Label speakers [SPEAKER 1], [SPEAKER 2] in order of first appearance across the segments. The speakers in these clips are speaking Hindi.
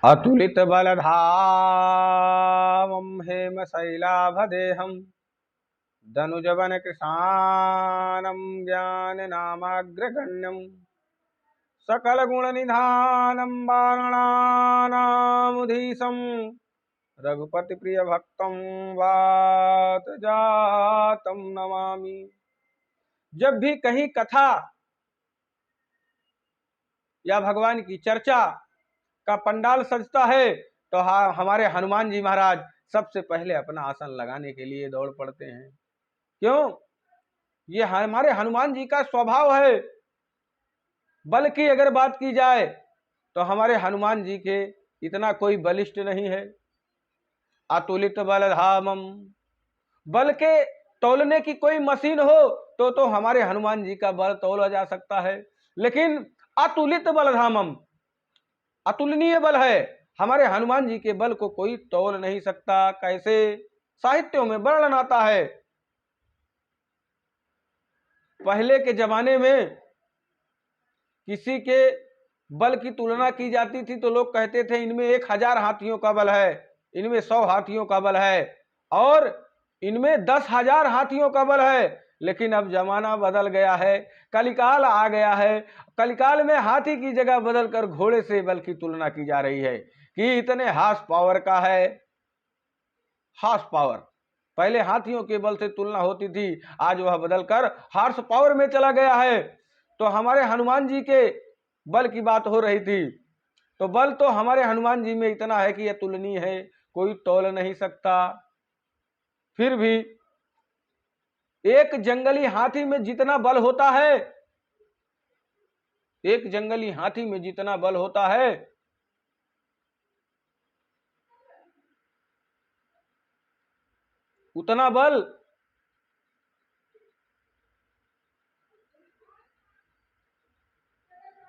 [SPEAKER 1] अतुलित बलधामं हेमशैलाभदेहं दनुजवन कृशानं ज्ञाननामाग्रगण्यं सकलगुणनिधानं वारणानामुधीशं रघुपतिप्रियभक्तं वातजातं नमामि। जब भी कहीं कथा या भगवान की चर्चा का पंडाल सजता है तो हमारे हनुमान जी महाराज सबसे पहले अपना आसन लगाने के लिए दौड़ पड़ते हैं। क्यों? ये हमारे हनुमान जी का स्वभाव है। बल की अगर बात की जाए तो हमारे हनुमान जी के इतना कोई बलिष्ठ नहीं है। अतुलित बलधामम, बल के तौलने की कोई मशीन हो तो हमारे हनुमान जी का बल तौला जा सकता है, लेकिन अतुलित बलधामम, अतुलनीय बल है। हमारे हनुमान जी के बल को कोई तौल नहीं सकता। कैसे? साहित्यों में वर्णन आता है। पहले के जमाने में किसी के बल की तुलना की जाती थी तो लोग कहते थे इनमें 1000 हाथियों का बल है, इनमें 100 हाथियों का बल है और इनमें 10,000 हाथियों का बल है। लेकिन अब जमाना बदल गया है, कलिकाल आ गया है। कलिकाल में हाथी की जगह बदलकर घोड़े से बल की तुलना की जा रही है कि इतने हार्स पावर का है। हार्स पावर, पहले हाथियों के बल से तुलना होती थी, आज वह बदलकर हार्स पावर में चला गया है। तो हमारे हनुमान जी के बल की बात हो रही थी, तो बल तो हमारे हनुमान जी में इतना है कि अतुलनीय है, कोई तौल नहीं सकता। फिर भी एक जंगली हाथी में जितना बल होता है, एक जंगली हाथी में जितना बल होता है, उतना बल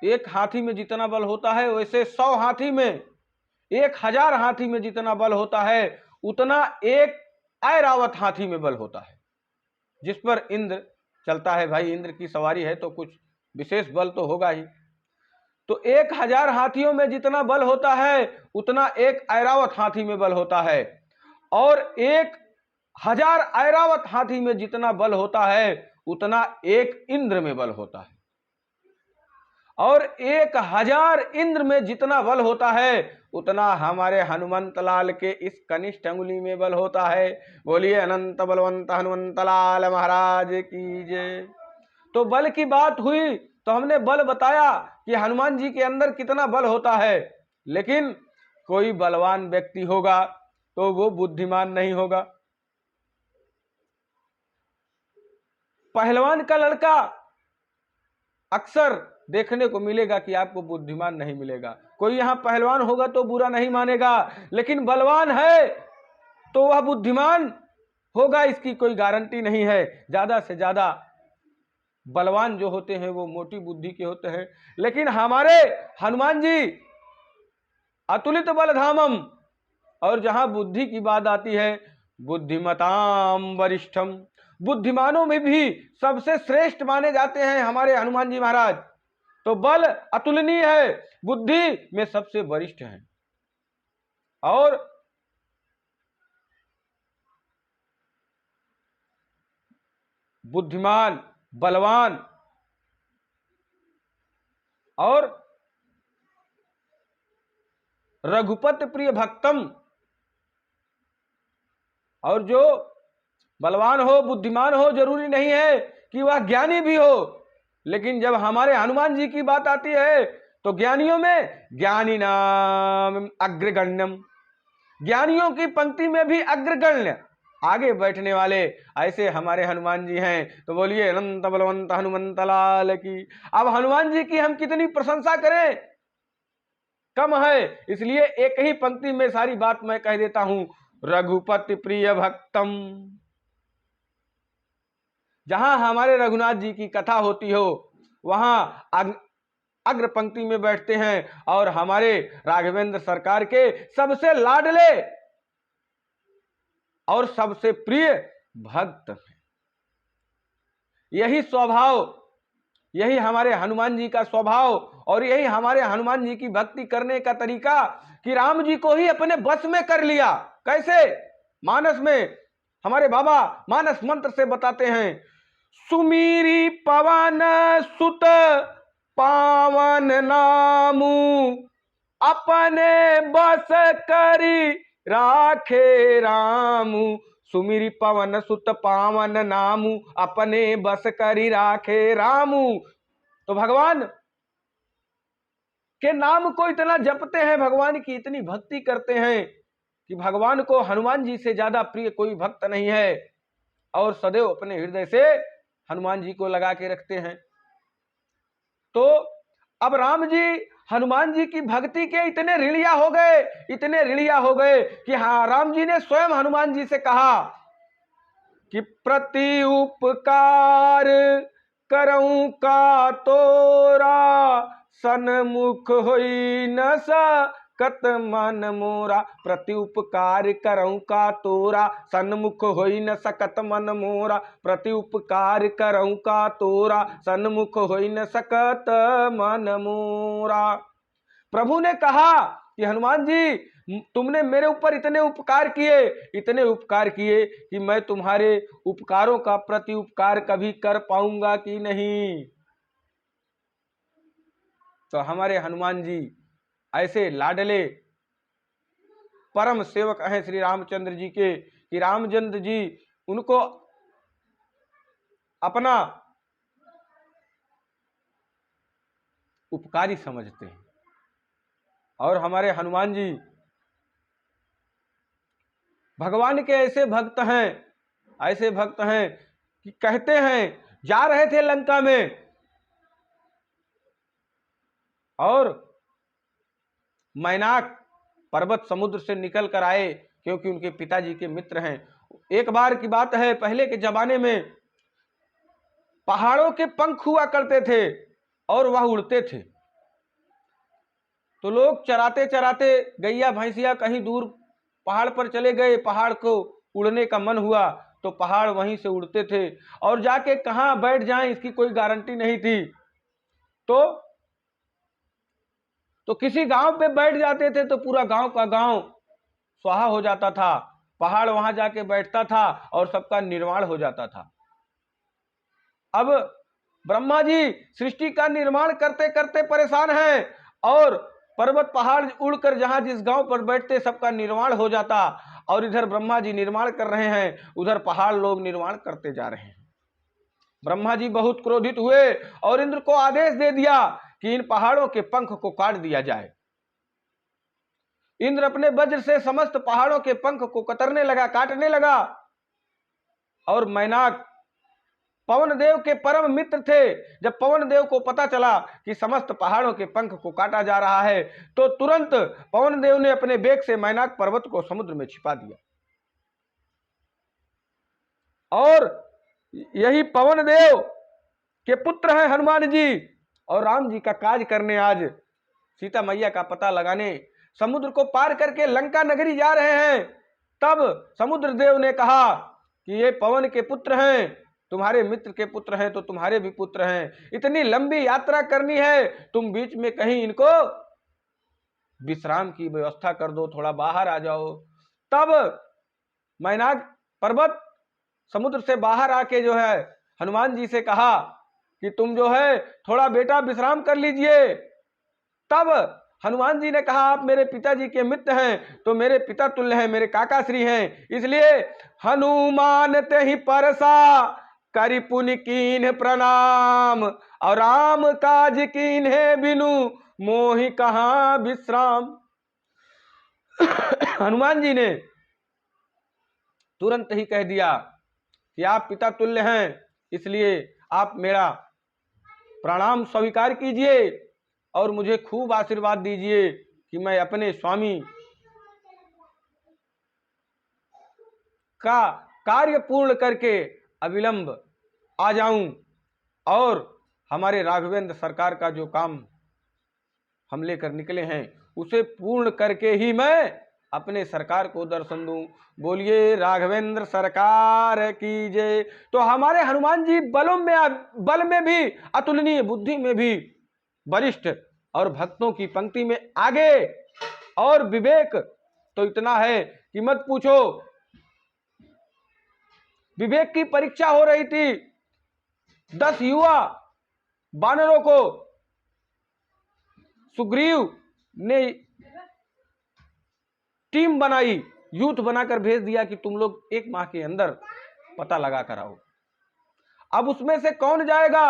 [SPEAKER 1] एक हाथी में जितना बल होता है, वैसे 100 हाथी में, 1000 हाथी में जितना बल होता है उतना एक ऐरावत हाथी में बल होता है, जिस पर इंद्र चलता है। भाई, इंद्र की सवारी है तो कुछ विशेष बल तो होगा ही। तो 1000 हाथियों में जितना बल होता है उतना एक ऐरावत हाथी में बल होता है, और 1000 ऐरावत हाथी में जितना बल होता है उतना एक इंद्र में बल होता है, और 1000 इंद्र में जितना बल होता है उतना हमारे हनुमंत लाल के इस कनिष्ठ अंगुली में बल होता है। बोलिए अनंत बलवंत हनुमंत लाल महाराज की जय। तो बल की बात हुई तो हमने बल बताया कि हनुमान जी के अंदर कितना बल होता है, लेकिन कोई बलवान व्यक्ति होगा तो वो बुद्धिमान नहीं होगा। पहलवान का लड़का अक्सर देखने को मिलेगा कि आपको बुद्धिमान नहीं मिलेगा। कोई यहां पहलवान होगा तो बुरा नहीं मानेगा, लेकिन बलवान है तो वह बुद्धिमान होगा, इसकी कोई गारंटी नहीं है। ज्यादा से ज्यादा बलवान जो होते हैं वो मोटी बुद्धि के होते हैं, लेकिन हमारे हनुमान जी अतुलित बलधामम, और जहां बुद्धि की बात आती है बुद्धिमताम वरिष्ठम, बुद्धिमानों में भी सबसे श्रेष्ठ माने जाते हैं हमारे हनुमान जी महाराज। तो बल अतुलनीय है, बुद्धि में सबसे वरिष्ठ है। और बुद्धिमान, बलवान और रघुपति प्रिय भक्तम, और जो बलवान हो, बुद्धिमान हो, जरूरी नहीं है कि वह ज्ञानी भी हो। लेकिन जब हमारे हनुमान जी की बात आती है तो ज्ञानियों में ज्ञानी नाम अग्रगण्यम, ज्ञानियों की पंक्ति में भी अग्रगण्य आगे बैठने वाले ऐसे हमारे हनुमान जी हैं। तो बोलिए अनंत बलवंत हनुमंत लाल की। अब हनुमान जी की हम कितनी प्रशंसा करें, कम है, इसलिए एक ही पंक्ति में सारी बात मैं कह देता हूं। रघुपति प्रिय भक्तम, जहां हमारे रघुनाथ जी की कथा होती हो वहां अग्र पंक्ति में बैठते हैं, और हमारे राघवेंद्र सरकार के सबसे लाडले और सबसे प्रिय भक्त हैं। यही स्वभाव यही हमारे हनुमान जी का स्वभाव और यही हमारे हनुमान जी की भक्ति करने का तरीका कि राम जी को ही अपने बस में कर लिया। कैसे? मानस में हमारे बाबा मानस मंत्र से बताते हैं, सुमीरी पवन सुत पावन नामू अपने बस करी राखे रामू। सुमिरी पवन सुत पावन नामू अपने बस करी राखे रामू। तो भगवान के नाम को इतना जपते हैं, भगवान की इतनी भक्ति करते हैं कि भगवान को हनुमान जी से ज्यादा प्रिय कोई भक्त नहीं है और सदैव अपने हृदय से हनुमान जी को लगा के रखते हैं। तो अब राम जी हनुमान जी की भक्ति के इतने ऋणिया हो गए, इतने ऋणिया हो गए कि हाँ, राम जी ने स्वयं हनुमान जी से कहा कि प्रति उपकार करऊं का तोरा सन्मुख होई न सकत मन मोरा। प्रति उपकार करऊं का तोरा सन्मुख होई न सकत मन मोरा। प्रति उपकार करऊं का तोरा सन्मुख होई न सकत मन मोरा। प्रभु ने कहा कि हनुमान जी, तुमने मेरे ऊपर इतने उपकार किए, इतने उपकार किए कि मैं तुम्हारे उपकारों का प्रति उपकार कभी कर पाऊंगा कि नहीं। तो हमारे हनुमान जी ऐसे लाडले परम सेवक हैं श्री रामचंद्र जी के कि रामचंद्र जी उनको अपना उपकारी समझते हैं। और हमारे हनुमान जी भगवान के ऐसे भक्त हैं, ऐसे भक्त हैं कि कहते हैं, जा रहे थे लंका में और मैनाक पर्वत समुद्र से निकल कर आए क्योंकि उनके पिताजी के मित्र हैं। एक बार की बात है, पहले के जमाने में पहाड़ों के पंख हुआ करते थे और वह उड़ते थे। तो लोग चराते चराते गैया भैंसिया कहीं दूर पहाड़ पर चले गए, पहाड़ को उड़ने का मन हुआ तो पहाड़ वहीं से उड़ते थे और जाके कहां बैठ जाएं इसकी कोई गारंटी नहीं थी। तो किसी गांव पे बैठ जाते थे तो पूरा गांव का गांव स्वाहा हो जाता था। पहाड़ वहां जाके बैठता था और सबका निर्माण हो जाता था। अब ब्रह्मा जी सृष्टि का निर्माण करते करते परेशान हैं और पर्वत पहाड़ उड़कर जहां जिस गांव पर बैठते सबका निर्माण हो जाता और इधर ब्रह्मा जी निर्माण कर रहे हैं, उधर पहाड़ लोग निर्माण करते जा रहे हैं। ब्रह्मा जी बहुत क्रोधित हुए और इंद्र को आदेश दे दिया कि इन पहाड़ों के पंख को काट दिया जाए। इंद्र अपने वज्र से समस्त पहाड़ों के पंख को कतरने लगा, काटने लगा। और मैनाक पवन देव के परम मित्र थे। जब पवन देव को पता चला कि समस्त पहाड़ों के पंख को काटा जा रहा है तो तुरंत पवन देव ने अपने बेग से मैनाक पर्वत को समुद्र में छिपा दिया। और यही पवन देव के पुत्र हैं हनुमान जी और राम जी का काज करने आज सीता मैया का पता लगाने समुद्र को पार करके लंका नगरी जा रहे हैं। तब समुद्र देव ने कहा कि ये पवन के पुत्र हैं, तुम्हारे मित्र के पुत्र हैं तो तुम्हारे भी पुत्र हैं। इतनी लंबी यात्रा करनी है, तुम बीच में कहीं इनको विश्राम की व्यवस्था कर दो, थोड़ा बाहर आ जाओ। तब मैनाक पर्वत समुद्र से बाहर आके जो है हनुमान जी से कहा कि तुम जो है थोड़ा बेटा विश्राम कर लीजिए। तब हनुमान जी ने कहा, आप मेरे पिताजी के मित्र हैं तो मेरे पिता तुल्य हैं, मेरे काका श्री हैं, इसलिए हनुमान ते ही परसा करि पुनि कीन्ह प्रणाम और राम काज कीन्हे बिनु मोहि कहाँ विश्राम। हनुमान जी ने तुरंत ही कह दिया कि आप पिता तुल्य हैं, इसलिए आप मेरा प्रणाम स्वीकार कीजिए और मुझे खूब आशीर्वाद दीजिए कि मैं अपने स्वामी का कार्य पूर्ण करके अविलंब आ जाऊं और हमारे राघवेंद्र सरकार का जो काम हम लेकर निकले हैं उसे पूर्ण करके ही मैं अपने सरकार को दर्शन दूं। बोलिए राघवेंद्र सरकार की जय। तो हमारे हनुमान जी बल में भी अतुलनीय, बुद्धि में भी वरिष्ठ और भक्तों की पंक्ति में आगे, और विवेक तो इतना है कि मत पूछो। विवेक की परीक्षा हो रही थी। 10 युवा वानरों को सुग्रीव ने टीम बनाई, यूथ बनाकर भेज दिया कि तुम लोग 1 माह के अंदर पता लगा कर आओ। अब उसमें से कौन जाएगा,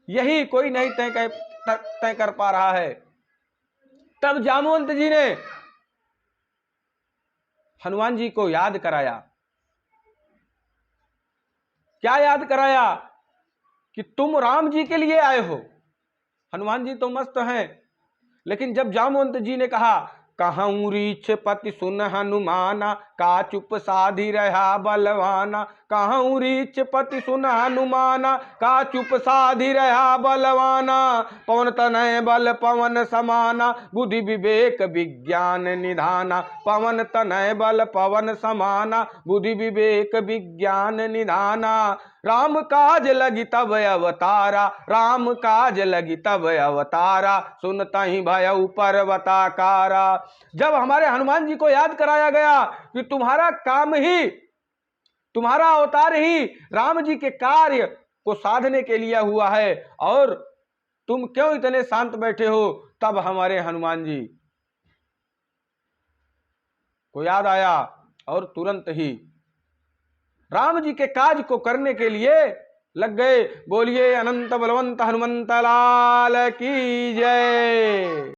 [SPEAKER 1] यही कोई नहीं तय कर पा रहा है। तब जामवंत जी ने हनुमान जी को याद कराया। क्या याद कराया? कि तुम राम जी के लिए आए हो। हनुमान जी तो मस्त हैं, लेकिन जब जामवंत जी ने कहा, कहूँ रीछ पति सुन हनुमाना, का चुप साधी रहा बलवाना। कहूँ रीछ पति सुन हनुमाना, का चुप साधी रहा बलवाना। पवन तनय बल पवन समाना, बुद्धि विवेक विज्ञान निधाना। पवन तनय बल पवन समाना, बुद्धि विवेक विज्ञान निधाना। राम काज लगी तब अवतारा, राम काज लगी तब अवतारा। सुनता ही भय पर्वताकारा। जब हमारे हनुमान जी को याद कराया गया कि तुम्हारा काम ही, तुम्हारा अवतार ही राम जी के कार्य को साधने के लिए हुआ है, और तुम क्यों इतने शांत बैठे हो, तब हमारे हनुमान जी को याद आया और तुरंत ही राम जी के काज को करने के लिए लग गए। बोलिए अनंत बलवंत हनुमंत लाल की जय।